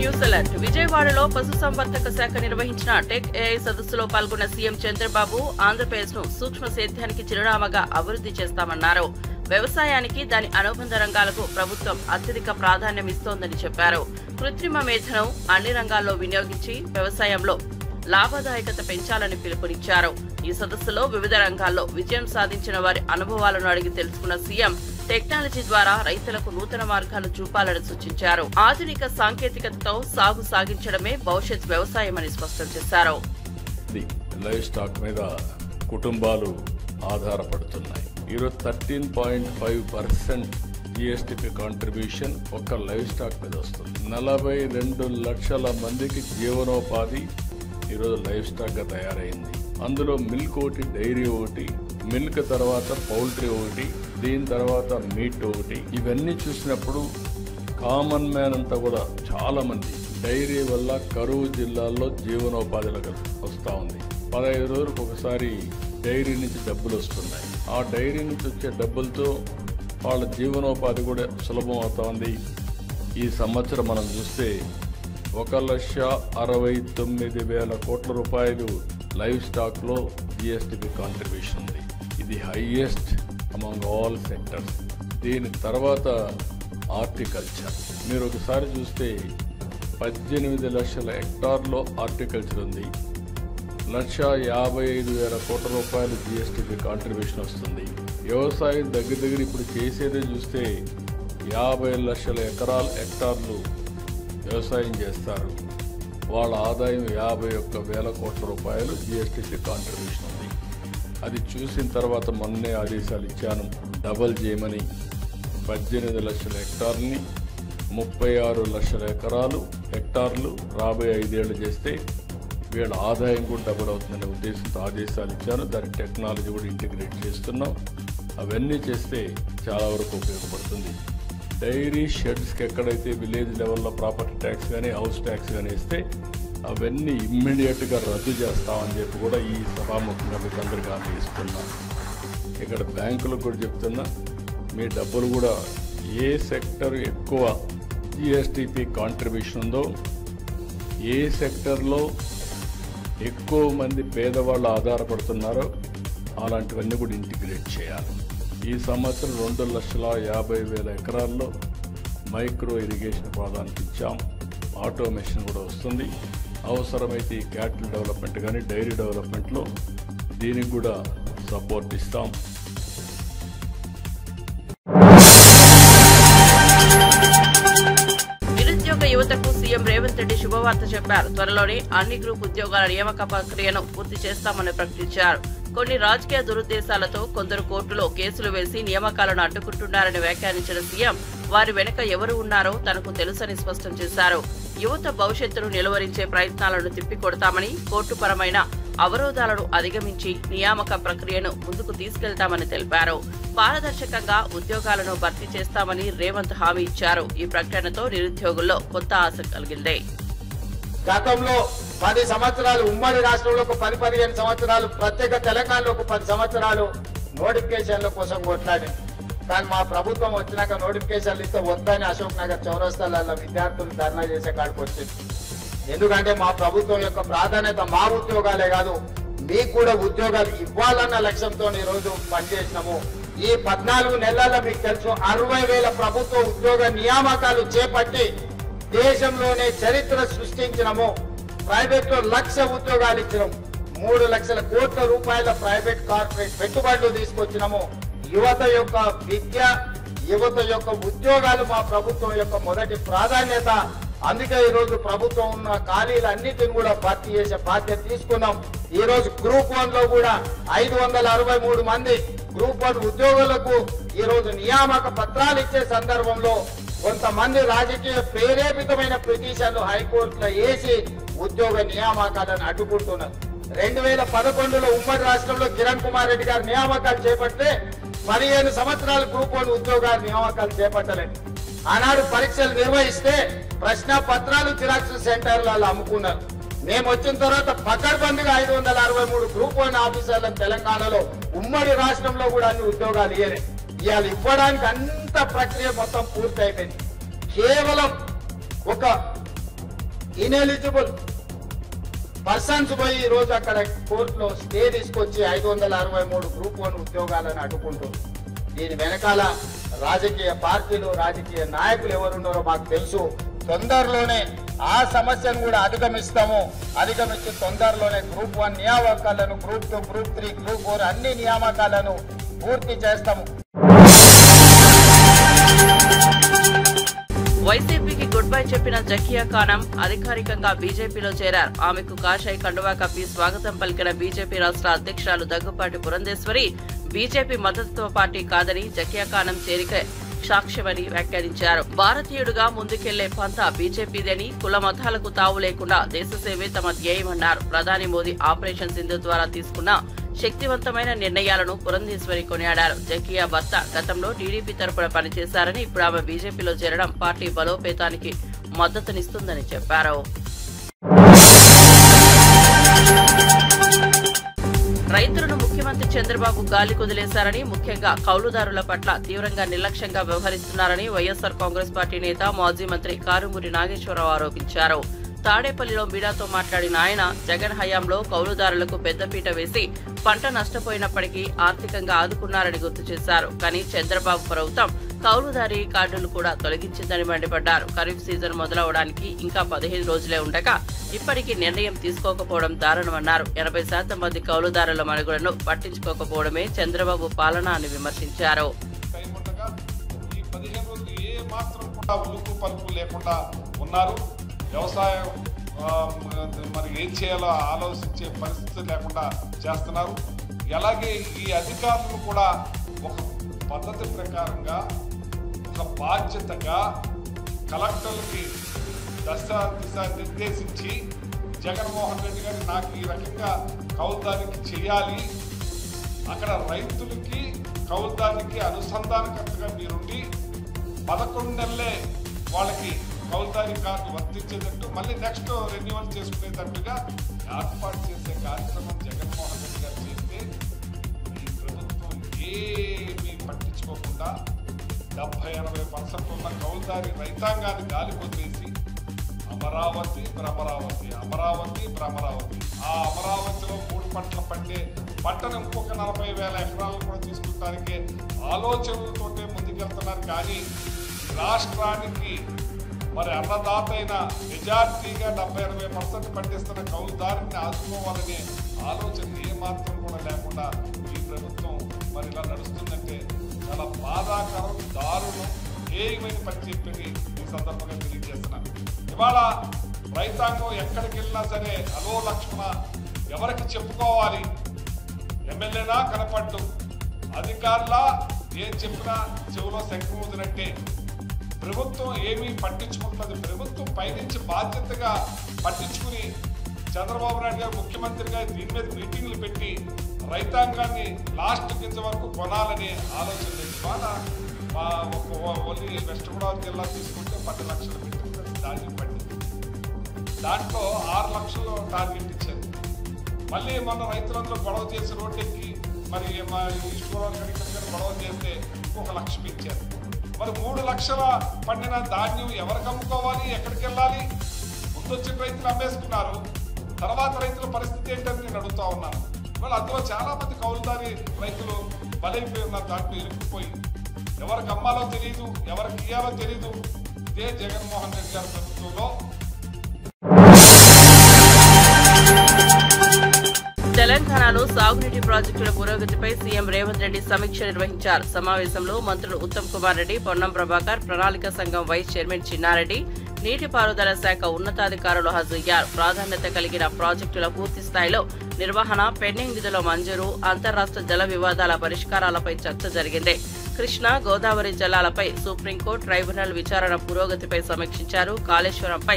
News alert. విజయవాడలో పశుసంవర్ధక శాఖ నిర్వహించిన టెక్ ఏఐ సదస్సులో పాల్గొన్న సీఎం చంద్రబాబు ఆంధ్రప్రదేశ్ ను సూక్ష్మ సేద్యానికి చిరునామాగా అభివృద్ధి చేస్తామన్నారు. వ్యవసాయానికి దాని అనుబంధ రంగాలకు ప్రభుత్వం అత్యధిక ప్రాధాన్యం ఇస్తోందని చెప్పారు. కృత్రిమ మేధను అన్ని రంగాల్లో వినియోగించి వ్యవసాయంలో లాభదాయకత పెంచాలని పిలుపునిచ్చారు. ఈ సదస్సులో వివిధ రంగాల్లో విజయం సాధించిన వారి అనుభవాలను అడిగి తెలుసుకున్న సీఎం టెక్నాలజీ ద్వారా రైతులకు నూతన మార్గాలు చూపాలని సూచించారు. ఆధునిక సాంకేతికతతో సాగు సాగించడమే భవిష్యత్ వ్యవసాయమని స్పష్టం చేశారు. లైవ్ స్టాక్ మీద కుటుంబాలు ఆధారపడుతున్నాయి. ఈరోజు 13.5% జిఎస్టిపి కాంట్రిబ్యూషన్ ఒక్క లైవ్ స్టాక్ మీద వస్తుంది. 42 లక్షల మందికి జీవనోపాధి ఈరోజు లైవ్ స్టాక్ గా తయారైంది. అందులో మిల్క్ ఒకటి, డైరీ ఒకటి, మిల్క్ తర్వాత పౌల్ట్రీ ఒకటి, దీని తర్వాత మీట్ ఒకటి. ఇవన్నీ చూసినప్పుడు కామన్ మ్యాన్ అంతా కూడా చాలా మంది డైరీ వల్ల కరువు జిల్లాల్లో జీవనోపాధిలోకి వస్తూ ఉంది. 15 రోజులకు ఒకసారి డైరీ నుంచి డబ్బులు వస్తున్నాయి. ఆ డైరీ నుంచి వచ్చే డబ్బులతో వాళ్ళ జీవనోపాధి కూడా సులభం అవుతా ఉంది. ఈ సంవత్సరం మనం చూస్తే 1,69,000 కోట్ల రూపాయలు లైవ్ స్టాక్ లో జిఎస్టిపి కాంట్రిబ్యూషన్ ఉంది. ఇది హైయెస్ట్ అమంగ్ ఆల్ సెక్టర్స్. దీని తర్వాత హార్టికల్చర్. మీరు ఒకసారి చూస్తే 18 లక్షల హెక్టార్లో హార్టికల్చర్ ఉంది. 1,55,000 కోట్ల రూపాయలు జిఎస్టిపి కాంట్రిబ్యూషన్ వస్తుంది. వ్యవసాయం దగ్గర ఇప్పుడు చేసేదే చూస్తే 50 లక్షల హెక్టార్లు వ్యవసాయం చేస్తారు. వాళ్ళ ఆదాయం 51,000 కోట్ల రూపాయలు జిఎస్టిపి కాంట్రిబ్యూషన్ ఉంది. అది చూసిన తర్వాత మొన్నే ఆదేశాలు ఇచ్చాను, డబల్ చేయమని. 18 లక్షల హెక్టార్ని 36 లక్షల హెక్టార్లు రాబోయే 5 ఏళ్లు చేస్తే వీళ్ళ ఆదాయం కూడా డబుల్ అవుతుందనే ఉద్దేశంతో ఆదేశాలు ఇచ్చాను. దాని టెక్నాలజీ కూడా ఇంటిగ్రేట్ చేస్తున్నాం. అవన్నీ చేస్తే చాలా వరకు ఉపయోగపడుతుంది. డైరీ షెడ్స్కి ఎక్కడైతే విలేజ్ లెవెల్లో ప్రాపర్టీ ట్యాక్స్ కానీ హౌస్ ట్యాక్స్ కానీ ఇస్తే అవన్నీ ఇమ్మీడియట్గా రద్దు చేస్తామని చెప్పి కూడా ఈ సభాముఖంగా మీకు అందరికీ హామీ ఇస్తున్నాం. ఇక్కడ బ్యాంకులకు కూడా చెప్తున్నా, మీ డబ్బులు కూడా ఏ సెక్టర్ ఎక్కువ జిఎస్టిపి కాంట్రిబ్యూషన్ ఉందో, ఏ సెక్టర్లో ఎక్కువ మంది పేదవాళ్ళు ఆధారపడుతున్నారో అలాంటివన్నీ కూడా ఇంటిగ్రేట్ చేయాలి. ఈ సంవత్సరం 2,50,000 ఎకరాల్లో మైక్రో ఇరిగేషన్ ప్రాధాన్యత ఇచ్చాం. ఆటోమేషన్ కూడా వస్తుంది. అవసరమైతే ఈ క్యాటిల్ డెవలప్మెంట్ కానీ డైరీ డెవలప్మెంట్లో దీనికి కూడా సపోర్ట్ ఇస్తాం. నిరుద్యోగ యువతకు సీఎం రేవంత్ రెడ్డి శుభవార్త చెప్పారు. త్వరలోనే అన్ని గ్రూప్ ఉద్యోగాల నియామక ప్రక్రియను పూర్తి చేస్తామని ప్రకటించారు. కొన్ని రాజకీయ దురుద్దేశాలతో కొందరు కోర్టులో కేసులు వేసి నియామకాలను అడ్డుకుంటున్నారని వ్యాఖ్యానించిన సీఎం వారి వెనుక ఎవరు ఉన్నారో తనకు తెలుసని స్పష్టం చేశారు. యువత భవిష్యత్తును నిలువరించే ప్రయత్నాలను తిప్పికొడతామని, కోర్టుపరమైన అవరోధాలను అధిగమించి నియామక ప్రక్రియను ముందుకు తీసుకెళ్తామని తెలిపారు. పారదర్శకంగా ఉద్యోగాలను భర్తీ చేస్తామని రేవంత్ హామీ ఇచ్చారు. ఈ ప్రకటనతో నిరుద్యోగుల్లో కొత్త ఆశ కలిగింది. గతంలో 10 సంవత్సరాలు ఉమ్మడి రాష్ట్రంలో 10-15 సంవత్సరాలు, ప్రత్యేక తెలంగాణలో 10 సంవత్సరాలు నోటిఫికేషన్ల కోసం కొట్లాడి, కానీ మా ప్రభుత్వం వచ్చినాక నోటిఫికేషన్లు ఇస్తే వద్దని అశోక్ నగర్ చౌరస్తాలలో విద్యార్థులు ధర్నా చేసే కాడికి వచ్చింది. ఎందుకంటే మా ప్రభుత్వం యొక్క ప్రాధాన్యత మా ఉద్యోగాలే కాదు, మీకు కూడా ఉద్యోగాలు ఇవ్వాలన్న లక్ష్యంతో ఈ రోజు పనిచేసినాము. ఈ 14 నెలల్లో మీకు తెలుసు 60,000 ప్రభుత్వ ఉద్యోగ నియామకాలు చేపట్టి దేశంలోనే చరిత్ర సృష్టించినము. ప్రైవేట్ లో 1,00,000 ఉద్యోగాలు ఇచ్చినాము. 3 లక్షల కోట్ల రూపాయల ప్రైవేట్ కార్పొరేట్ పెట్టుబడులు తీసుకొచ్చినాము. యువత యొక్క విద్య, యువత యొక్క ఉద్యోగాలు మా ప్రభుత్వం యొక్క మొదటి ప్రాధాన్యత. అందుకే ఈ రోజు ప్రభుత్వం ఉన్న ఖాళీలన్నిటిని కూడా భర్తీ చేసే బాధ్యత తీసుకున్నాం. ఈ రోజు గ్రూప్ 1 లో కూడా 563 మంది గ్రూప్ 1 ఉద్యోగులకు ఈ రోజు నియామక పత్రాలు ఇచ్చే సందర్భంలో కొంతమంది రాజకీయ ప్రేరేపితమైన పిటిషన్లు హైకోర్టులో వేసి ఉద్యోగ నియామకాలను అడ్డుకుంటున్నారు. 2011లో ఉమ్మడి రాష్ట్రంలో కిరణ్ కుమార్ రెడ్డి గారు నియామకాలు చేపడితే 15 సంవత్సరాలు గ్రూప్ 1 ఉద్యోగాల నియామకాలు చేపట్టలేదు. ఆనాడు పరీక్షలు నిర్వహిస్తే ప్రశ్న పత్రాలు జిరాక్స్ సెంటర్లలో అమ్ముకున్నారు. మేము వచ్చిన తర్వాత పకడ్బందీగా 563 గ్రూప్ 1 ఆఫీసర్లకు తెలంగాణలో ఉమ్మడి రాష్ట్రంలో కూడా అన్ని ఉద్యోగాలు ఇవ్వలేదు. ఇవాళ ఇవ్వడానికి అంత ప్రక్రియ మొత్తం పూర్తి అయిపోయింది. కేవలం ఒక ఇనెలిజిబుల్ పర్సన్స్ పోయి ఈ రోజు అక్కడ కోర్టులో స్టే తీసుకొచ్చి 563 గ్రూప్ 1 ఉద్యోగాలను అడ్డుకుంటూ దీని వెనకాల రాజకీయ పార్టీలు రాజకీయ నాయకులు ఎవరున్నారో మాకు తెలుసు. తొందరలోనే ఆ సమస్యను కూడా అధిగమించి తొందరలోనే గ్రూప్ 1 నియామకాలను గ్రూప్ 2 గ్రూప్ 3 గ్రూప్ 4 అన్ని నియామకాలను పూర్తి చేస్తాము. వైసీపీకి గుడ్ బై చెప్పిన జకియా ఖానం అధికారికంగా బీజేపీలో చేరారు. ఆమెకు కాషాయ కండువా కప్పి స్వాగతం పలికిన బీజేపీ రాష్ట్ర అధ్యక్షురాలు దగ్గుపాటి పురంధేశ్వరి బీజేపీ మద్దతు పార్టీ కాదని జకియా ఖానం చేరిక సాక్ష్యమని వ్యాఖ్యానించారు. భారతీయుడుగా ముందుకెళ్లే పంత బీజేపీదని, కుల మతాలకు తావు లేకుండా దేశసేవే తమ ధ్యేయమన్నారు. ప్రధాని మోదీ ఆపరేషన్ సింధు ద్వారా తీసుకున్న శక్తివంతమైన నిర్ణయాలను పురంధేశ్వరి కొనియాడారు. జకియా భర్త గతంలో టీడీపీ తరపున పనిచేశారని, ఇప్పుడు ఆమె బీజేపీలో చేరడం పార్టీ బలోపేతానికి మద్దతునిస్తుందని చెప్పారు. రైతులను ముఖ్యమంత్రి చంద్రబాబు గాలి కుదిలేశారని, ముఖ్యంగా కౌలుదారుల పట్ల తీవ్రంగా నిర్లక్ష్యంగా వ్యవహరిస్తున్నారని వైఎస్సార్ కాంగ్రెస్ పార్టీ నేత మాజీ మంత్రి కారుమూరి నాగేశ్వరరావు ఆరోపించారు. తాడేపల్లిలో మీడియాతో మాట్లాడిన ఆయన జగన్ హయాంలో కౌలుదారులకు పెద్దపీట వేసి పంట నష్టపోయినప్పటికీ ఆర్థికంగా ఆదుకున్నారని గుర్తు చేశారు. కానీ చంద్రబాబు ప్రభుత్వం కౌలుదారీ కార్డులు కూడా తొలగించిందని మండిపడ్డారు. ఖరీఫ్ సీజన్ మొదలవడానికి ఇంకా 15 రోజులే ఉండగా ఇప్పటికీ నిర్ణయం తీసుకోకపోవడం దారుణమన్నారు. 80% మంది కౌలుదారుల మనుగడను పట్టించుకోకపోవడమే చంద్రబాబు పాలన అని విమర్శించారు. వ్యవసాయం మరి ఏం చేయాలో ఆలోచించే పరిస్థితి లేకుండా చేస్తున్నారు. అలాగే ఈ అధికారులు కూడా ఒక పద్ధతి ప్రకారంగా ఒక బాధ్యతగా కలెక్టర్లకి దిశ నిర్దేశించి జగన్మోహన్ రెడ్డి గారు నాకు ఈ రకంగా కౌలుదారికి చేయాలి, అక్కడ రైతులకి కౌలుదారికి అనుసంధానకర్తగా మీరుండి 11 నెలలే వాళ్ళకి కౌలుదారీ కార్డు వర్తించేటట్టు మళ్ళీ నెక్స్ట్ రెన్యువల్ చేసుకునేటట్టుగా ఏర్పాటు చేసే కార్యక్రమం జగన్మోహన్ రెడ్డి గారు చేస్తే ఈ ప్రభుత్వం ఏమీ పట్టించుకోకుండా 70-80% ఉన్న కౌలుదారీ రైతాంగాన్ని గాలి వదిలేసి అమరావతి భ్రమరావతి ఆ అమరావతిలో 3 పంటలు పండే పంటను ఇంకొక 40,000 ఎకరాలను కూడా తీసుకుంటానికి ఆలోచనలతోటే ముందుకెళ్తున్నారు. కానీ రాష్ట్రానికి మరి అన్నదాత అయిన మెజార్టీగా 70-80% పండిస్తున్న కౌలుదారుని ఆదుకోవాలనే ఆలోచన ఏమాత్రం కూడా లేకుండా ఈ ప్రభుత్వం మరి ఇలా నడుస్తుందంటే చాలా బాధాకరం, దారుణం, ఏమైన పని చెప్పి ఈ సందర్భంగా తెలియజేస్తున్నాను. ఇవాళ రైతాంగం ఎక్కడికి వెళ్ళినా సరే అలో లక్ష్మణ ఎవరికి చెప్పుకోవాలి, ఎమ్మెల్యేనా కనపడ్డు, అధికారులా ఏం చెప్పినా చెవులో శంఖం ఊదినట్టే. ప్రభుత్వం ఏమీ పట్టించుకుంటుంది. ప్రభుత్వం పైనుంచి బాధ్యతగా పట్టించుకుని చంద్రబాబు నాయుడు గారు ముఖ్యమంత్రిగా దీని మీద మీటింగ్లు పెట్టి రైతాంగాన్ని లాస్ట్ గింజ వరకు కొనాలనే ఆలోచన లేదు. ఇవాళ మా ఓన్లీ వెస్ట్ గోదావరి జిల్లా తీసుకుంటే 10 లక్షలు పెట్టి ధాన్యం పండింది, దాంట్లో 6 లక్షలు టార్గెట్ ఇచ్చారు. మళ్ళీ మొన్న రైతులందరూ గొడవ చేసి రోడ్డెక్కి మరి మా ఈస్ట్ గోదావరి గొడవ చేస్తే 1 లక్ష పెంచారు. మరి 3 లక్షల పండిన ధాన్యం ఎవరికి అమ్ముకోవాలి, ఎక్కడికి వెళ్ళాలి? ముందు వచ్చిన రైతులు అమ్మేసుకున్నారు, తర్వాత రైతుల పరిస్థితి ఏంటని నేను అడుగుతా ఉన్నాను. ఇవాళ అందులో చాలా మంది కౌలుదారి రైతులు బలైపోయి ఉన్నారు, దాంట్లో ఇరుక్కుపోయి ఎవరికి అమ్మాలో తెలియదు, ఎవరికి ఇయ్యాలో తెలియదు. ఇదే జగన్మోహన్ రెడ్డి గారి ప్రభుత్వంలో. తెలంగాణలో సాగునీటి ప్రాజెక్టుల పురోగతిపై సీఎం రేవంత్ రెడ్డి సమీక్ష నిర్వహించారు. సమావేశంలో మంత్రులు ఉత్తమ్ కుమార్ రెడ్డి, పొన్నం ప్రభాకర్, ప్రణాళిక సంఘం వైస్ చైర్మన్ చిన్నారెడ్డి, నీటిపారుదల శాఖ ఉన్నతాధికారులు హాజరయ్యారు. ప్రాధాన్యత కలిగిన ప్రాజెక్టుల పూర్తి స్థాయిలో నిర్వహణ, పెండింగ్ నిధుల మంజూరు, అంతర్రాష్ట్ర జల వివాదాల పరిష్కారాలపై చర్చ జరిగింది. కృష్ణా, గోదావరి జలాలపై సుప్రీంకోర్టు ట్రైబ్యునల్ విచారణ పురోగతిపై సమీక్షించారు. కాళేశ్వరంపై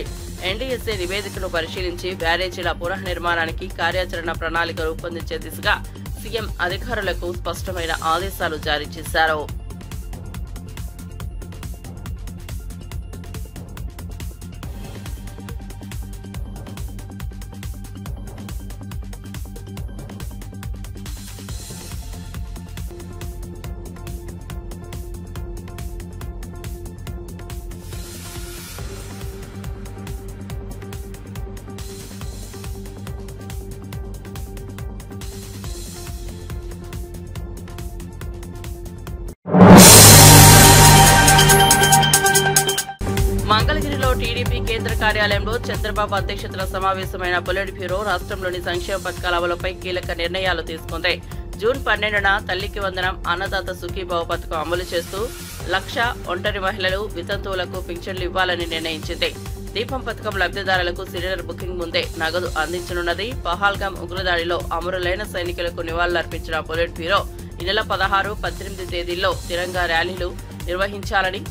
ఎన్డీఎస్ఏ నివేదికను పరిశీలించి బ్యారేజీల పునఃనిర్మాణానికి కార్యాచరణ ప్రణాళిక రూపొందించే దిశగా సీఎం అధికారులకు స్పష్టమైన ఆదేశాలు జారీ చేశారు. కార్యాలయంలో చంద్రబాబు అధ్యక్షతన సమావేశమైన పొలిట్ బ్యూరో రాష్ట్రంలోని సంక్షేమ పథకాల అమలుపై కీలక నిర్ణయాలు తీసుకుంది. జూన్ 12న తల్లికి వందనం, అన్నదాత సుఖీభావ పథకం అమలు చేస్తూ 1,00,000 ఒంటరి మహిళలు, వితంతువులకు పింఛన్లు ఇవ్వాలని నిర్ణయించింది. దీపం పథకం లబ్ధిదారులకు సిలిండర్ బుకింగ్ ముందే నగదు అందించనున్నది. పహల్గామ్ ఉగ్రదాడిలో అమరులైన సైనికులకు నివాళులర్పించిన పొలిట్ బ్యూరో ఈ నెల 16, 18 తేదీల్లో తిరంగా ర్యాలీలు నిర్వహించాలని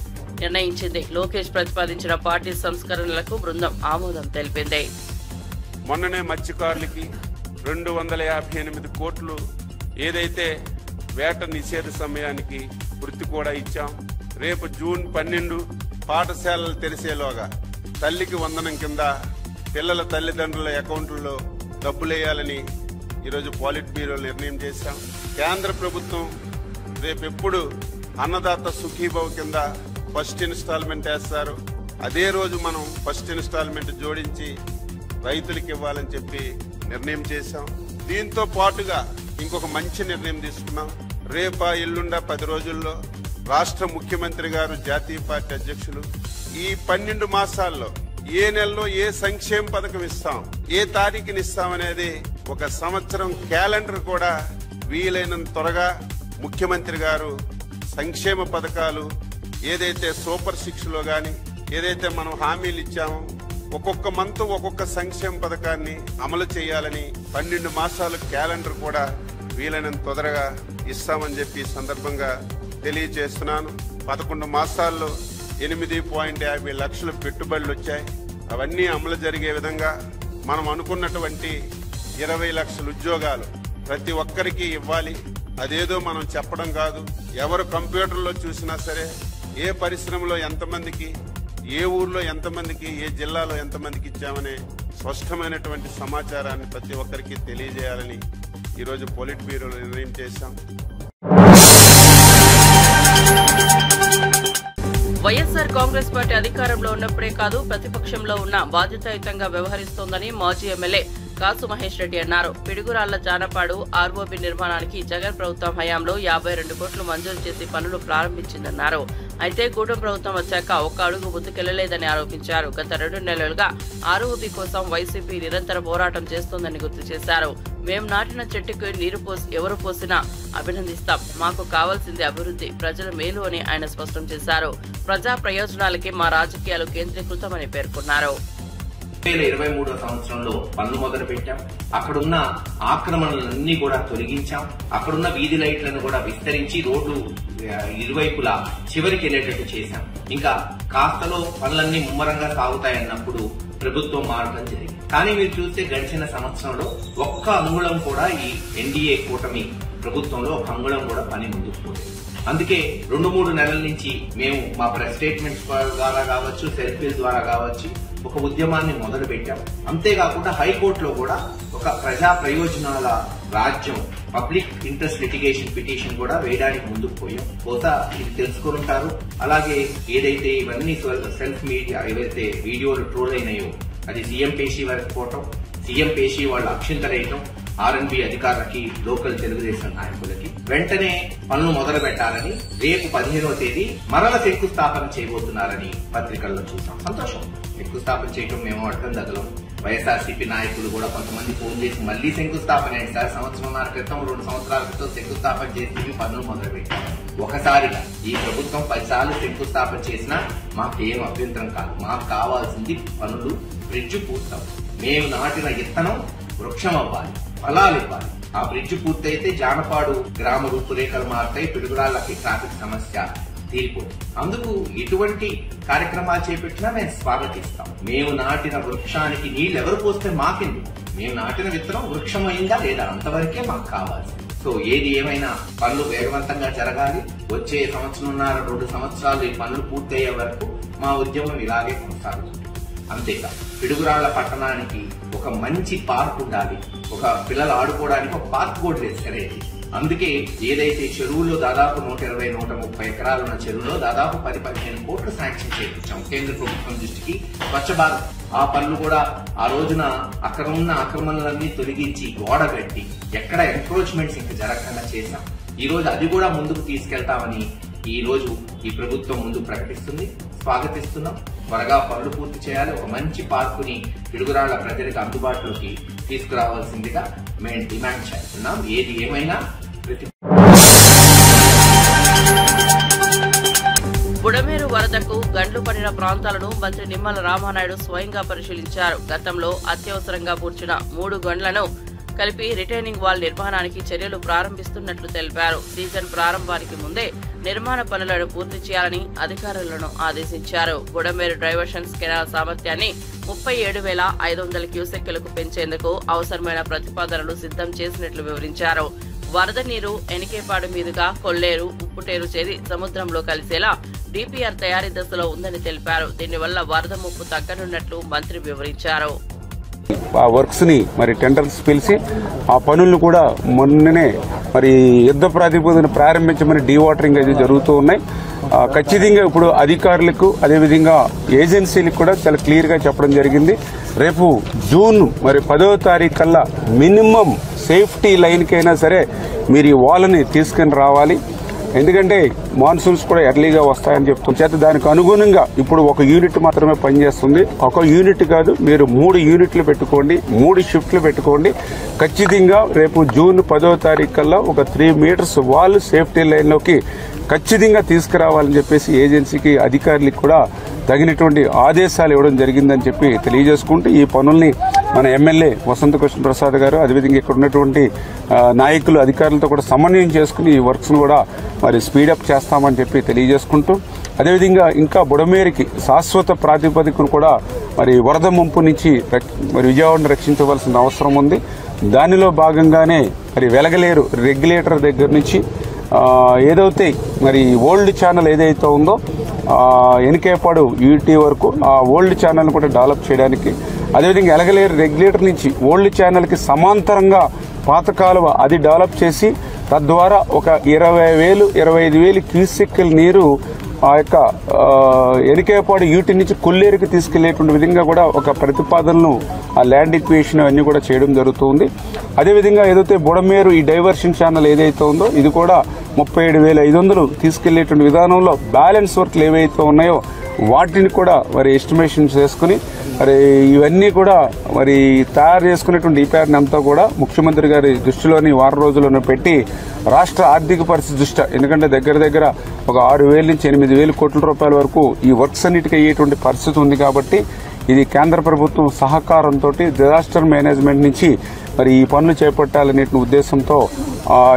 నిర్ణయించింది. లోకేష్ ప్రతిపాదించిన పార్టీ సంస్కరణలకు బృందం ఆమోదం తెలిపింది. మొన్ననే మత్స్యకారులకి 258 కోట్లు ఏదైతే వేట నిషేధ సమయానికి వృత్తి కూడా ఇచ్చాం. రేపు జూన్ 12 పాఠశాలలు తెరిసేలోగా తల్లికి వందనం కింద పిల్లల తల్లిదండ్రుల అకౌంట్లలో డబ్బులేయాలని ఈరోజు పాలిట్ బ్యూరో నిర్ణయం చేశాం. కేంద్ర ప్రభుత్వం రేపెప్పుడు అన్నదాత సుఖీభావ కింద ఫస్ట్ ఇన్స్టాల్మెంట్ వేస్తారు, అదే రోజు మనం ఫస్ట్ ఇన్స్టాల్మెంట్ జోడించి రైతులకు ఇవ్వాలని చెప్పి నిర్ణయం చేశాం. దీంతో పాటుగా ఇంకొక మంచి నిర్ణయం తీసుకున్నాం. రేపా ఎల్లుండా 10 రోజుల్లో రాష్ట్ర ముఖ్యమంత్రి గారు, జాతీయ పార్టీ అధ్యక్షులు ఈ 12 మాసాల్లో ఏ నెలలో ఏ సంక్షేమ పథకం ఇస్తాం, ఏ తారీఖుని ఇస్తామనేది ఒక సంవత్సరం క్యాలెండర్ కూడా వీలైనంత త్వరగా ముఖ్యమంత్రి గారు సంక్షేమ పథకాలు ఏదైతే సూపర్ 6లో గాని ఏదైతే మనం హామీలు ఇచ్చామో ఒక్కొక్క మంత్ ఒక్కొక్క సంక్షేమ పథకాన్ని అమలు చేయాలని 12 మాసాల క్యాలెండర్ కూడా వీలైనంత తొందరగా ఇస్తామని చెప్పి సందర్భంగా తెలియజేస్తున్నాను. 11 మాసాల్లో 8.50 లక్షల పెట్టుబడులు వచ్చాయి. అవన్నీ అమలు జరిగే విధంగా మనం అనుకున్నటువంటి 20 లక్షల ఉద్యోగాలు ప్రతి ఒక్కరికి ఇవ్వాలి. అదేదో మనం చెప్పడం కాదు, ఎవరు కంప్యూటర్లో చూసినా సరే ఏ పరిశ్రమలో ఎంతమందికి, ఏ ఊర్లో ఎంతమందికి, ఏ జిల్లాలో ఎంతమందికి ఇచ్చామనే స్పష్టమైనటువంటి సమాచారాన్ని ప్రతి ఒక్కరికి తెలియజేయాలని ఈరోజు పొలిట్ బ్యూరోలో నిర్ణయం చేశాం. వైఎస్ఆర్ కాంగ్రెస్ పార్టీ అధికారంలో ఉన్నప్పుడే కాదు, ప్రతిపక్షంలో ఉన్న బాధ్యతాయుతంగా వ్యవహరిస్తోందని మాజీ ఎమ్మెల్యే కాసు మహేష్ రెడ్డి అన్నారు. పిడుగురాళ్ల జానపాడు ఆర్ఓబీ నిర్మాణానికి జగన్ ప్రభుత్వం హయాంలో 52 కోట్లు మంజూరు చేసి పనులు ప్రారంభించిందన్నారు. అయితే కూటమి ప్రభుత్వం వచ్చాక ఒక్క అడుగు ముందుకెళ్లలేదని ఆరోపించారు. గత 2 నెలలుగా ఆర్ఓబీ కోసం వైసీపీ నిరంతర పోరాటం చేస్తోందని గుర్తు చేశారు. మేం నాటిన చెట్టుకు నీరు ఎవరు పోసినా అభినందిస్తాం. మాకు కావాల్సింది అభివృద్ధి, ప్రజల మేలు అని ఆయన స్పష్టం చేశారు. ప్రజా ప్రయోజనాలకి మా రాజకీయాలు కేంద్రీకృతమని పేర్కొన్నారు. 2023 సంవత్సరంలో పనులు మొదలు పెట్టాం. అక్కడున్న ఆక్రమణలన్నీ కూడా తొలగించాం. అక్కడున్న వీధి లైట్లను కూడా విస్తరించి రోడ్లు ఇరువైపులా చివరికి వెళ్లేటట్టు చేశాం. ఇంకా కాస్తలో పనులన్నీ ముమ్మరంగా సాగుతాయన్నప్పుడు ప్రభుత్వం మారడం జరిగింది. కానీ మీరు చూస్తే గడిచిన సంవత్సరంలో ఒక్క అంగుళం కూడా ఈ ఎన్డీఏ కూటమి ప్రభుత్వంలో ఒక అంగుళం కూడా పని ముందుకు పోలేదు. అందుకే 2-3 నెలల నుంచి మేము మా ప్రెస్ స్టేట్మెంట్స్ ద్వారా కావచ్చు, సెల్ఫీల ద్వారా కావచ్చు ఒక ఉద్యమాన్ని మొదలు పెట్టాం. అంతేకాకుండా హైకోర్టులో కూడా ఒక ప్రజా ప్రయోజనాల రాజ్యం పబ్లిక్ ఇంట్రెస్ట్ లిటిగేషన్ పిటిషన్ కూడా వేయడానికి ముందుకు పోయాం. బహుశా ఇది తెలుసుకుని ఉంటారు. అలాగే ఏదైతే ఇవన్నీ సెల్ఫ్ మీడియా ఏవైతే వీడియోలు ట్రోల్ అయినాయో అది సీఎం పేషీ వారికి పోవటం, సీఎం పేషీ వాళ్ళు అక్షింతలేయటం, ఆర్ఎన్బి అధికారులకి, లోకల్ తెలుగుదేశం నాయకులకి వెంటనే పనులు మొదలు పెట్టాలని రేపు 15వ తేదీ మరల శంకుస్థాపన చేయబోతున్నారని పత్రికల్లో చూసాం. సంతోషం. శంకుస్థాపన చేయడం మేము అర్థం తగలం. వైఎస్ఆర్సీపీ నాయకులు కూడా కొంతమంది ఫోన్ చేసి మళ్లీ శంకుస్థాపన అయింది సార్, 1.5 క్రితం 2 సంవత్సరాల క్రితం శంకుస్థాపన చేసి పనులు మొదలు పెట్టాం. ఒకసారిగా ఈ ప్రభుత్వం 10 సార్లు శంకుస్థాపన చేసినా మాకేం అభ్యంతరం కాదు. మాకు కావాల్సింది పనులు, బ్రిడ్జ్ పూర్తవు. మేము నాటిన ఇత్తనం వృక్షం అవ్వాలి, ఫలాలు ఇవ్వాలి. ఆ బ్రిడ్జ్ పూర్తయితే జానపాడు గ్రామ రూపురేఖలు మారుతాయి, పిడుగురాళ్లకి ట్రాఫిక్ సమస్య తీరిపోతుంది. అందుకు ఎటువంటి కార్యక్రమాలు చేపట్టినా మేము స్వాగతిస్తాం. మేము నాటిన వృక్షానికి నీళ్లు ఎవరు పోస్తే మాకెందుకు? మేము నాటిన విత్తనం వృక్షం అయిందా లేదా అంతవరకే మాకు కావాలి. సో ఏది ఏమైనా పనులు వేగవంతంగా జరగాలి. వచ్చే 1.5-2 సంవత్సరాలు ఈ పనులు పూర్తయ్యే వరకు మా ఉద్యమం ఇలాగే కొనసాగుతుంది. అంతేకాదు పిడుగురాళ్ల పట్టణానికి ఒక మంచి పార్క్ ఉండాలి. ఒక పిల్లలు ఆడుకోవడానికి ఒక పార్క్ కూడా వేసుకరేది. అందుకే ఏదైతే చెరువులో దాదాపు 120-130 ఎకరాలు ఉన్న చెరువులో దాదాపు 10-15 కోట్లు శాంక్షన్ చేయించాం కేంద్ర ప్రభుత్వం దృష్టికి. స్వచ్ఛ భారత్ ఆ పనులు కూడా ఆ రోజున అక్కడ ఉన్న ఆక్రమణలన్నీ తొలగించి గోడ కట్టి ఎక్కడ ఎంక్రోచ్మెంట్స్ ఇంకా జరగకుండా చేశాం. ఈ రోజు అది కూడా ముందుకు తీసుకెళ్తామని ఈ రోజు ఈ ప్రభుత్వం ముందు ప్రకటిస్తుంది, స్వాగతిస్తున్నాం. త్వరగా పనులు పూర్తి చేయాలి. ఒక మంచి పార్కుని పిడుగురాళ్ల ప్రజలకు అందుబాటులోకి తీసుకురావాల్సిందిగా మేము డిమాండ్ చేస్తున్నాం. ఏది ఏమైనా బుడమేరు వరదకు గండ్లు పడిన ప్రాంతాలను మంత్రి నిమ్మల రామానాయుడు స్వయంగా పరిశీలించారు. గతంలో అత్యవసరంగా పూడ్చిన 3 గండ్లను కలిపి రిటైనింగ్ వాల్ నిర్మాణానికి చర్యలు ప్రారంభిస్తున్నట్లు తెలిపారు. సీజన్ ప్రారంభానికి ముందే నిర్మాణ పనులను పూర్తి చేయాలని అధికారులను ఆదేశించారు. బుడమేరు డైవర్షన్స్ కెనాల్ సామర్థ్యాన్ని 37,500 క్యూసెక్కులకు పెంచేందుకు అవసరమైన ప్రతిపాదనలు సిద్ధం చేసినట్లు వివరించారు. వరద నీరు ఎనికేపాడు మీదుగా కొల్లేరు, ఉప్పుటేరు చేరి సముద్రంలో కలిసేలా డిపిఆర్ తయారీ దశలో ఉందని తెలిపారు. దీనివల్ల వరద ముప్పు తగ్గనున్నట్లు మంత్రి వివరించారు. ఆ వర్క్స్ ని మరి టెండర్స్ పిలిచి ఆ పనులను కూడా మొన్ననే మరి యుద్ధ ప్రాతిపదికన ప్రారంభించమని డీవాటరింగ్ అది జరుగుతూ ఉన్నాయి. ఖచ్చితంగా ఇప్పుడు అధికారులకు అదేవిధంగా ఏజెన్సీలకు కూడా చాలా క్లియర్ గా చెప్పడం జరిగింది. రేపు జూన్ మరి 10వ తారీఖు కల్లా మినిమం సేఫ్టీ లైన్ కైనా సరే మీరు ఈ వాల్ని తీసుకుని రావాలి. ఎందుకంటే మాన్సూన్స్ కూడా ఎర్లీగా వస్తాయని చెప్తుంది. చేత దానికి అనుగుణంగా ఇప్పుడు ఒక యూనిట్ మాత్రమే పనిచేస్తుంది. ఒక యూనిట్ కాదు, మీరు 3 యూనిట్లు పెట్టుకోండి, 3 షిఫ్ట్లు పెట్టుకోండి. ఖచ్చితంగా రేపు జూన్ 10వ తారీఖు కల్లా ఒక 3 మీటర్స్ వాల్ సేఫ్టీ లైన్లోకి ఖచ్చితంగా తీసుకురావాలని చెప్పేసి ఏజెన్సీకి అధికారులకు కూడా తగినటువంటి ఆదేశాలు ఇవ్వడం జరిగిందని చెప్పి తెలియజేసుకుంటూ ఈ పనుల్ని మన ఎమ్మెల్యే వసంత కృష్ణ ప్రసాద్ గారు అదేవిధంగా ఇక్కడ ఉన్నటువంటి నాయకులు అధికారులతో కూడా సమన్వయం చేసుకుని ఈ వర్క్స్ ను కూడా మరి స్పీడప్ చేస్తామని చెప్పి తెలియజేసుకుంటూ అదేవిధంగా ఇంకా బుడమేరికి శాశ్వత ప్రాతిపదికను కూడా మరి వరద ముంపు నుంచి మరి విజయవాడను రక్షించవలసిన అవసరం ఉంది. దానిలో భాగంగానే మరి వెలగలేరు రెగ్యులేటర్ దగ్గర నుంచి ఏదైతే మరి ఓల్డ్ ఛానల్ ఏదైతే ఉందో ఎనికేపాడు యూటీ వరకు ఆ ఓల్డ్ ఛానల్ కూడా డెవలప్ చేయడానికి అదేవిధంగా ఎలగలేరు రెగ్యులేటర్ నుంచి ఓల్డ్ ఛానల్ కి సమాంతరంగా పాత కాలువ అది డెవలప్ చేసి తద్వారా ఒక 20,000-25,000 క్యూసెక్కుల నీరు ఆ యొక్క ఎనికేపాడు యూటీ నుంచి కొల్లేరుకి తీసుకెళ్లేటువంటి విధంగా కూడా ఒక ప్రతిపాదనను ఆ ల్యాండ్ ఈక్వేషన్ అన్ని కూడా చేయడం జరుగుతుంది. అదేవిధంగా ఏదైతే బుడమేరు ఈ డైవర్షన్ ఛానల్ ఏదైతే ఉందో ఇది కూడా 37,500 తీసుకెళ్లేటువంటి విధానంలో బ్యాలెన్స్ వర్క్లు ఏవైతే ఉన్నాయో వాటిని కూడా మరి ఎస్టిమేషన్ చేసుకుని మరి ఇవన్నీ కూడా మరి తయారు చేసుకునేటువంటి డిపిఆర్ని అంతా కూడా ముఖ్యమంత్రి గారి దృష్టిలోని వారం రోజుల్లోనే పెట్టి రాష్ట్ర ఆర్థిక పరిస్థితి దృష్ట్యా ఎందుకంటే దగ్గర ఒక 6,000 నుంచి 8,000 కోట్ల రూపాయల వరకు ఈ వర్క్స్ అన్నిటికీ అయ్యేటువంటి పరిస్థితి ఉంది. కాబట్టి ఇది కేంద్ర ప్రభుత్వం సహకారంతో డిజాస్టర్ మేనేజ్మెంట్ నుంచి మరి ఈ పనులు చేపట్టాలనే ఉద్దేశంతో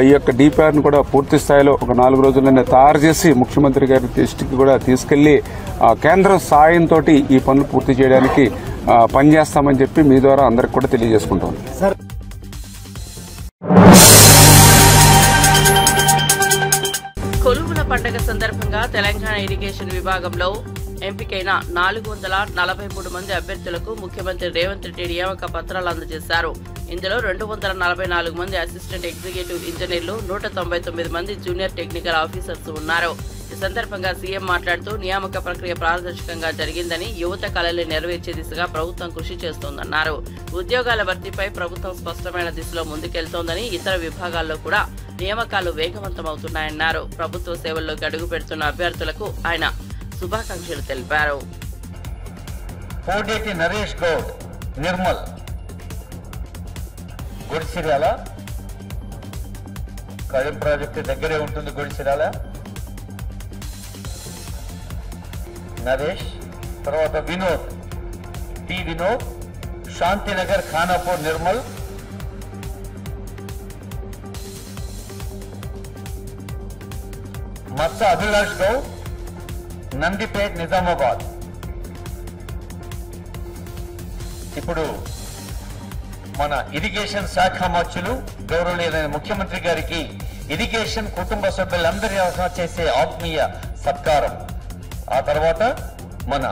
ఈ యొక్క డిపిఆర్ను కూడా పూర్తి స్థాయిలో ఒక 4 రోజుల్లోనే తయారు చేసి ముఖ్యమంత్రి గారి దృష్టికి కూడా తీసుకెళ్లి కేంద్రం సాయంతో ఈ పనులు పూర్తి చేయడానికి పనిచేస్తామని చెప్పి మీ ద్వారా అందరికి కూడా తెలియజేసుకుంటాం. కొలువుల పండుగ సందర్భంగా తెలంగాణ ఇరిగేషన్ విభాగంలో ఎంపికైన 443 మంది అభ్యర్థులకు ముఖ్యమంత్రి రేవంత్ రెడ్డి నియామక పత్రాలు అందజేశారు. ఇందులో 244 మంది అసిస్టెంట్ ఎగ్జిక్యూటివ్ ఇంజనీర్లు, 199 మంది జూనియర్ టెక్నికల్ ఆఫీసర్స్ ఉన్నారు. ఈ సందర్భంగా సీఎం మాట్లాడుతూ నియామక ప్రక్రియ పారదర్శకంగా జరిగిందని, యువత కళల్ని నెరవేర్చే దిశగా ప్రభుత్వం కృషి చేస్తోందన్నారు. ఉద్యోగాల భర్తీపై ప్రభుత్వం స్పష్టమైన దిశలో ముందుకెళ్తోందని, ఇతర విభాగాల్లో కూడా నియామకాలు వేగవంతమవుతున్నాయన్నారు. ప్రభుత్వ సేవల్లోకి అడుగు పెడుతున్న అభ్యర్థులకు ఆయన శుభాకాంక్షలు తెలిపారు. కోడేటి నరేష్ గౌడ్ నిర్మల్ గుడిసిరాల కడెం ప్రాజెక్టు దగ్గరే ఉంటుంది. గుడిసిరాల నరేష్, తర్వాత వినోద్ టి వినోద్ శాంతినగర్ ఖానాపూర్ నిర్మల్, మత్స అభిలాష్ గౌడ్ నందిపేట్ నిజామాబాద్. ఇప్పుడు మన ఇరిగేషన్ శాఖ మంత్రులు గౌరవనీయులైన ముఖ్యమంత్రి గారికి ఇరిగేషన్ కుటుంబ సభ్యులందరి చేసే ఆత్మీయ సత్కారం, ఆ తర్వాత మన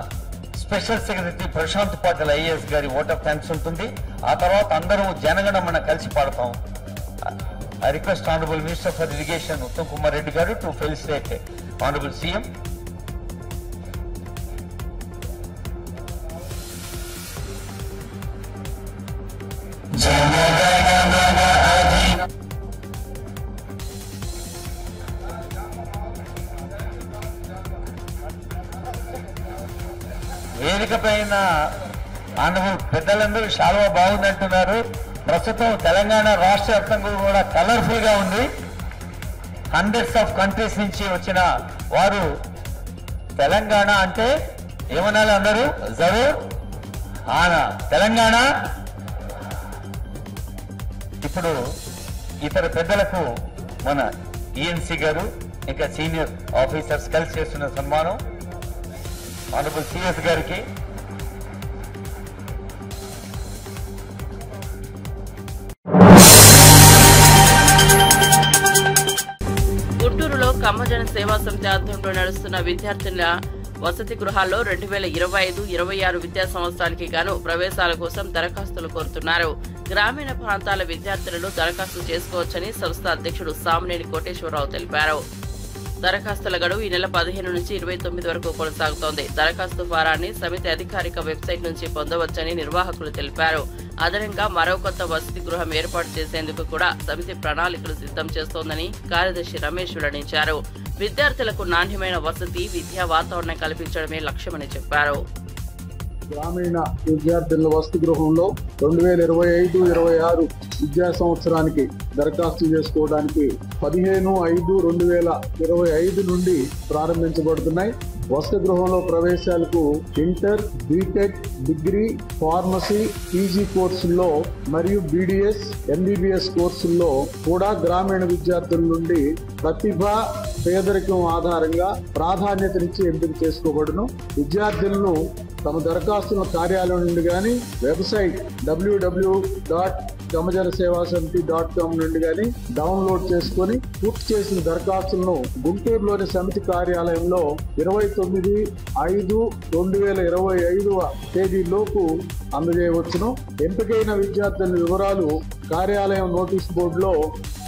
special secretary Prashant Patil IAS గారి ఓట్ ఆఫ్ థ్యాంక్స్ ఉంటుంది. ఆ తర్వాత అందరం జనగణమన కలిసి పాడతాం. I request Honorable Minister for Irrigation Uttam Kumar Reddy garu to felicitate Honorable CM. వేదిక పైన పెద్దలందరూ చాలా బాగుందంటున్నారు. ప్రస్తుతం తెలంగాణ రాష్ట్ర వ్యాప్తంగా కూడా కలర్ఫుల్ గా ఉంది. హండ్రెడ్స్ ఆఫ్ కంట్రీస్ నుంచి వచ్చిన వారు తెలంగాణ అంటే ఏమనాలి అందరూ జరూర్ ఆనా తెలంగాణ. ఇప్పుడు ఇతర పెద్దలకు మన ఈఎన్సీ గారు ఇంకా సీనియర్ ఆఫీసర్స్ కలిసి చేస్తున్న సన్మానం ఆనరబుల్ సిఎస్ గారికి. గుంటూరులో కమ్మజన సేవా సమితి ఆధ్వర్యంలో నడుస్తున్న విద్యార్థుల వసతి గృహాల్లో 2025-26 విద్యా సంవత్సరానికి గాను ప్రవేశాల కోసం దరఖాస్తులు కోరుతున్నారు. గ్రామీణ ప్రాంతాల విద్యార్థులను దరఖాస్తు చేసుకోవచ్చని సంస్థ అధ్యక్షుడు సామినేని కోటేశ్వరరావు తెలిపారు. దరఖాస్తుల గడువు ఈ నెల 15 నుంచి 29 వరకు కొనసాగుతోంది. దరఖాస్తు ఫారాన్ని సమితి అధికారిక వెబ్సైట్ నుంచి పొందవచ్చని నిర్వాహకులు తెలిపారు. అదనంగా మరో కొత్త వసతి గృహం ఏర్పాటు చేసేందుకు కూడా సమితి ప్రణాళికలు సిద్ధం చేస్తోందని కార్యదర్శి రమేష్ వెల్లడించారు. విద్యార్థులకు నాణ్యమైన వసతి, విద్యా వాతావరణం కల్పించడమే లక్ష్యమని చెప్పారు. గ్రామీణ విద్యార్థుల వసతి గృహంలో 2025-26 విద్యా సంవత్సరానికి దరఖాస్తు చేసుకోవడానికి 15/5/2025 నుండి ప్రారంభించబడుతున్నాయి. వసతి గృహంలో ప్రవేశాలకు inter, BTech, degree, pharmacy, PG కోర్సుల్లో మరియు బీడీఎస్, ఎంబీబీఎస్ కోర్సుల్లో కూడా గ్రామీణ విద్యార్థుల నుండి ప్రతిభ, పేదరికం ఆధారంగా ప్రాధాన్యతనిచ్చి ఎంపిక చేసుకోబడును. విద్యార్థులను తమ దరఖాస్తుల కార్యాలయం నుండి కానీ వెబ్సైట్ www.kamajanasevasamiti.com నుండి కానీ డౌన్లోడ్ చేసుకుని పూర్తి చేసిన దరఖాస్తులను గుంటూరులోని సమితి కార్యాలయంలో 29/5/2025 తేదీలోపు అందజేయవచ్చును. ఎంపికైన విద్యార్థుల వివరాలు కార్యాలయం నోటీస్ బోర్డులో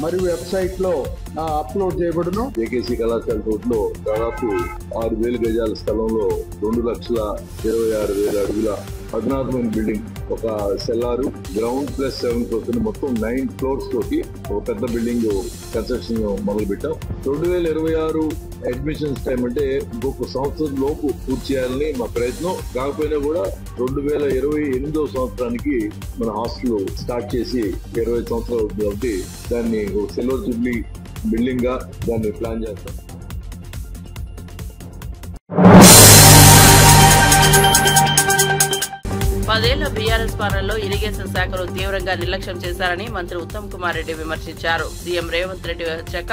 మరియు వెబ్సైట్ లో అప్లోడ్ చేయబడును. ఏకేసీ కళాశాల రోడ్లో దాదాపు 6,000 గజాల స్థలంలో 2,26,000 అడుగుల అధునాతమైన బిల్డింగ్, ఒక సెల్లారు, గ్రౌండ్ ప్లస్ 7 ఫ్లోర్స్, మొత్తం 9 ఫ్లోర్స్ తోటి ఒక పెద్ద బిల్డింగ్ కన్స్ట్రక్షన్ మొదలు పెట్టాం. 2026 అడ్మిషన్స్ టైం అంటే ఇంకొక సంవత్సరం లోపు పూర్తి చేయాలని మా ప్రయత్నం. కాకపోయినా కూడా 2028 సంవత్సరానికి మన హాస్టల్ స్టార్ట్ చేసి 25 సంవత్సరాలు అవుతుంది కాబట్టి దాన్ని ఒక సిల్వర్ జూబ్లీ బిల్డింగ్ గా దాన్ని ప్లాన్ చేస్తాం. పదేళ్ల బీఆర్ఎస్ పాలనలో ఇరిగేషన్ శాఖను తీవ్రంగా నిర్లక్ష్యం చేశారని మంత్రి ఉత్తమ్ కుమార్ రెడ్డి విమర్శించారు. సీఎం రేవంత్ రెడ్డి వచ్చాక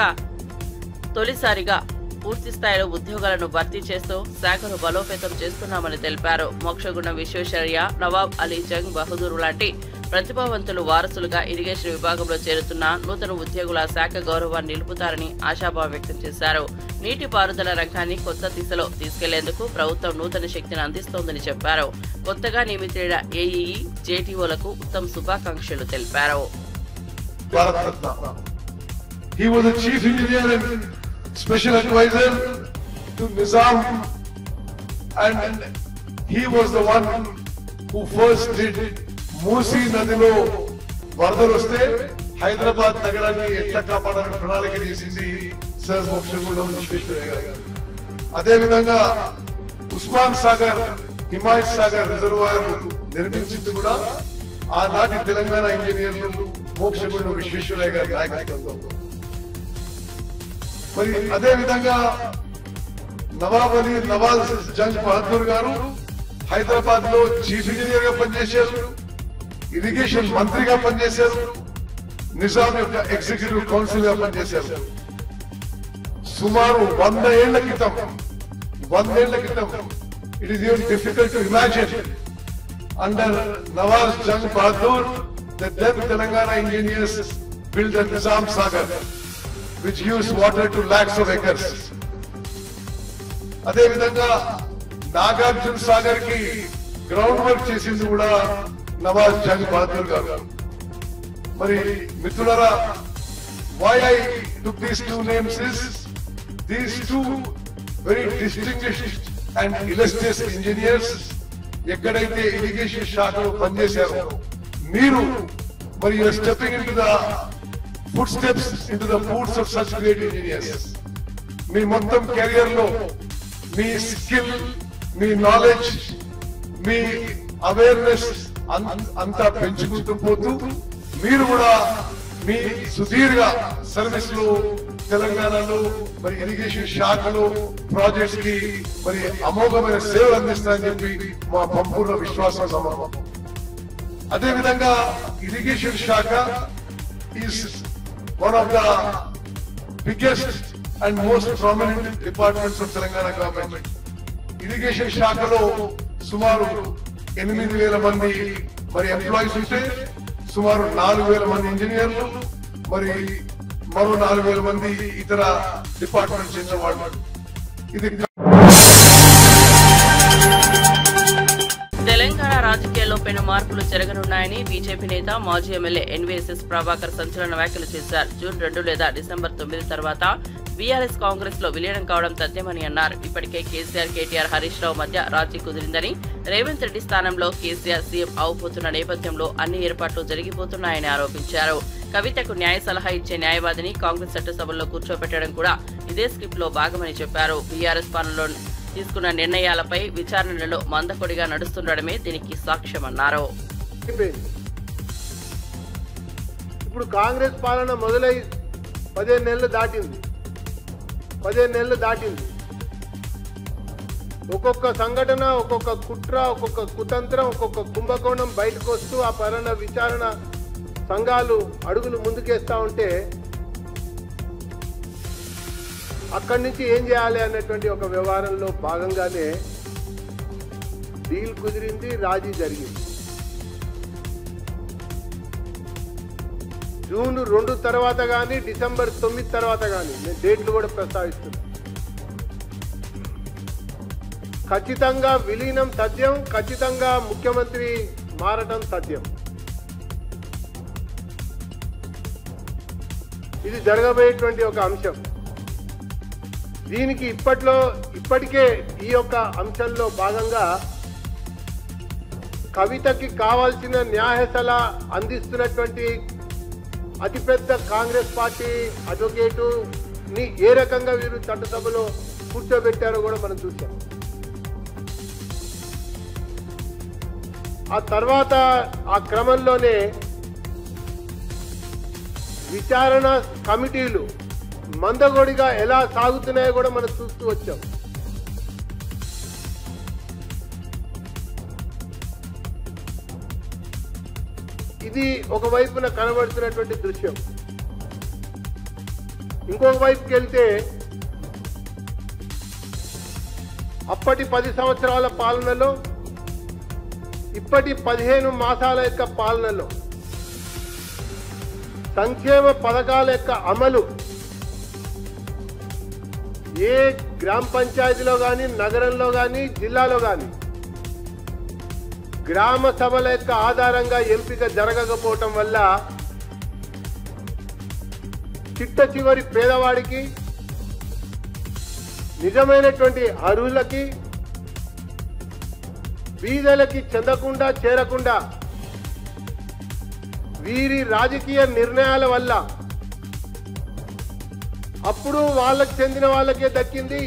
తొలిసారిగా పూర్తి స్థాయిలో ఉద్యోగాలను భర్తీ చేస్తూ శాఖను బలోపేతం చేస్తున్నామని తెలిపారు. మోక్షగుండం విశ్వేశ్వరయ్య, నవాబ్ అలీ జంగ్ బహదూర్ లాంటి ప్రతిభావంతులు వారసులుగా ఇరిగేషన్ విభాగంలో చేరుతున్న నూతన ఉద్యోగుల శాఖ గౌరవాన్ని నిలుపుతారని ఆశాభావం వ్యక్తం చేశారు. నీటిపారుదల రంగాన్ని కొత్త దిశలో తీసుకెళ్లేందుకు ప్రభుత్వం నూతన శక్తిని అందిస్తోందని చెప్పారు. కొత్తగా నియమితులైన ఏఈఈ, జేటీఓలకు ఉత్తమ్ శుభాకాంక్షలు తెలిపారు. Special advisor to Nizam, and he was the one who first did Musi Nadilo వరదలు వస్తే హైదరాబాద్ నగరాన్ని ఎట్లా కాపాడాలని ప్రణాళిక చేసింది సర్ మోక్షగుండం విశ్వేశ్వరయ్య గారు. అదేవిధంగా ఉస్మాన్ సాగర్, హిమాయత్ సాగర్ రిజర్వాయర్ నిర్మించింది కూడా ఆనాటి తెలంగాణ ఇంజనీర్లు మోక్షగుండం విశ్వేశ్వరయ్య గారి నాయకత్వంలో. మరి అదే విధంగా నవాబ్ అలీ నవాజ్ జంగ్ బహదూర్ గారు హైదరాబాద్ లో చీఫ్ ఇంజనీర్ గా పనిచేశారు, ఇరిగేషన్ మంత్రిగా పనిచేశారు, నిజాం యొక్క ఎగ్జిక్యూటివ్ కౌన్సిల్ గా పనిచేశారు. సుమారు 100 ఏళ్ల క్రితం it is even difficult to imagine under Nawaz Jung Bahadur the then Telangana engineers build the Nizam Sagar which gives water to lakhs of acres. అదే విధంగా నాగార్జున సాగర్ కి గ్రౌండ్ వర్క్ చేసింది కూడా నవాజ్ జంగ్ బహదూర్ గారు. మరి మిత్రులారా, why I took these two names is these two very distinguished and illustrious engineers ఎక్కడైతే irrigation శాఖలో పనిచేశారో మీరు మరి you are stepping into the footsteps into the boots of such great engineers. మీ మొత్తం కెరియర్ లో మీ స్కిల్, మీ నాలెడ్జ్, మీ awareness అంతా పెంచుకుంటూ పోతూ మీరు కూడా మీ సుదీర్ఘ సర్వీస్ లో తెలంగాణలో మరి ఇరిగేషన్ శాఖలో ప్రాజెక్ట్స్ కి మరి అమోఘమైన సేవలు అందిస్తారని చెప్పి మా సంపూర్ణ విశ్వాసం నమ్మకం. అదేవిధంగా ఇరిగేషన్ శాఖ is one of the biggest and most prominent departments of Telangana government. Irrigation శాఖలో సుమారు 8,000 మంది మరి ఎంప్లాయీస్ ఉంటే సుమారు 4,000 మంది ఇంజనీర్లు మరి మరో 4,000 మంది ఇతర డిపార్ట్మెంట్స్ చెందిన వాళ్ళు. ఇది తెలంగాణ రాజకీయాల్లో పెను మార్పులు జరగనున్నాయని బీజేపీ నేత మాజీ ఎమ్మెల్యే ఎన్వీఎస్ఎస్ ప్రభాకర్ సంచలన వ్యాఖ్యలు చేశారు. జూన్ 2 లేదా డిసెంబర్ 9 తర్వాత బీఆర్ఎస్ కాంగ్రెస్ లో విలీనం కావడం తథ్యమని అన్నారు. ఇప్పటికే కేసీఆర్, కేటీఆర్, హరీష్ రావు మధ్య రాజీ కుదిరిందని, రేవంత్ రెడ్డి స్థానంలో కేసీఆర్ సీఎం అవబోతున్న నేపథ్యంలో అన్ని ఏర్పాట్లు జరిగిపోతున్నాయని ఆరోపించారు. కవితకు న్యాయ సలహా ఇచ్చే న్యాయవాదిని కాంగ్రెస్ చట్టసభల్లో కూర్చోబెట్టడం కూడా ఇదే స్క్రిప్ట్ లో భాగమని చెప్పారు. బీఆర్ఎస్ పాలనలో తీసుకున్న నిర్ణయాలపై విచారణలో మందకొడిగా నడుస్తుండడమే దీనికి సాక్ష్యమన్నారు. ఇప్పుడు కాంగ్రెస్ పాలన మొదలై 15 నెలలు దాటింది. ఒక్కొక్క సంఘటన, ఒక్కొక్క కుట్ర, ఒక్కొక్క కుతంత్రం, ఒక్కొక్క కుంభకోణం బయటకు వస్తూ ఆ పాలన విచారణ సంఘాలు అడుగులు ముందుకేస్తా ఉంటే అక్కడి నుంచి ఏం చేయాలి అనేటువంటి ఒక వ్యవహారంలో భాగంగానే డీల్ కుదిరింది, రాజీ జరిగింది. జూన్ 2 తర్వాత కానీ డిసెంబర్ 9 తర్వాత కానీ నేను డేట్లు కూడా ప్రస్తావిస్తున్నా. ఖచ్చితంగా విలీనం తథ్యం, ఖచ్చితంగా ముఖ్యమంత్రి మారటం తథ్యం. ఇది జరగబోయేటువంటి ఒక అంశం. దీనికి ఇప్పటికే ఈ యొక్క అంశంలో భాగంగా కవితకి కావాల్సిన న్యాయ సలహా అందిస్తున్నటువంటి అతిపెద్ద కాంగ్రెస్ పార్టీ అడ్వకేటుని ఏ రకంగా వీరు చట్టసభలో కూర్చోబెట్టారో కూడా మనం చూసాం. ఆ తర్వాత ఆ క్రమంలోనే విచారణ కమిటీలు మందగోడిగా ఎలా సాగుతున్నాయో కూడా మనం చూస్తూ వచ్చాం. ఇది ఒకవైపున కనబడుతున్నటువంటి దృశ్యం. ఇంకొక వైపుకి వెళ్తే అప్పటి 10 సంవత్సరాల పాలనలో, ఇప్పటి 15 మాసాల యొక్క పాలనలో సంక్షేమ పథకాల యొక్క అమలు ఏ గ్రామ పంచాయతీలో కానీ, నగరంలో కానీ, జిల్లాలో కానీ గ్రామ సభల యొక్క ఆధారంగా ఎంపిక జరగకపోవటం వల్ల చిట్ట చివరి పేదవాడికి, నిజమైనటువంటి అర్హులకి, బీదలకి చెందకుండా చేరకుండా వీరి రాజకీయ నిర్ణయాల వల్ల అప్పుడు వాళ్ళకి చెందిన వాళ్ళకే దక్కింది.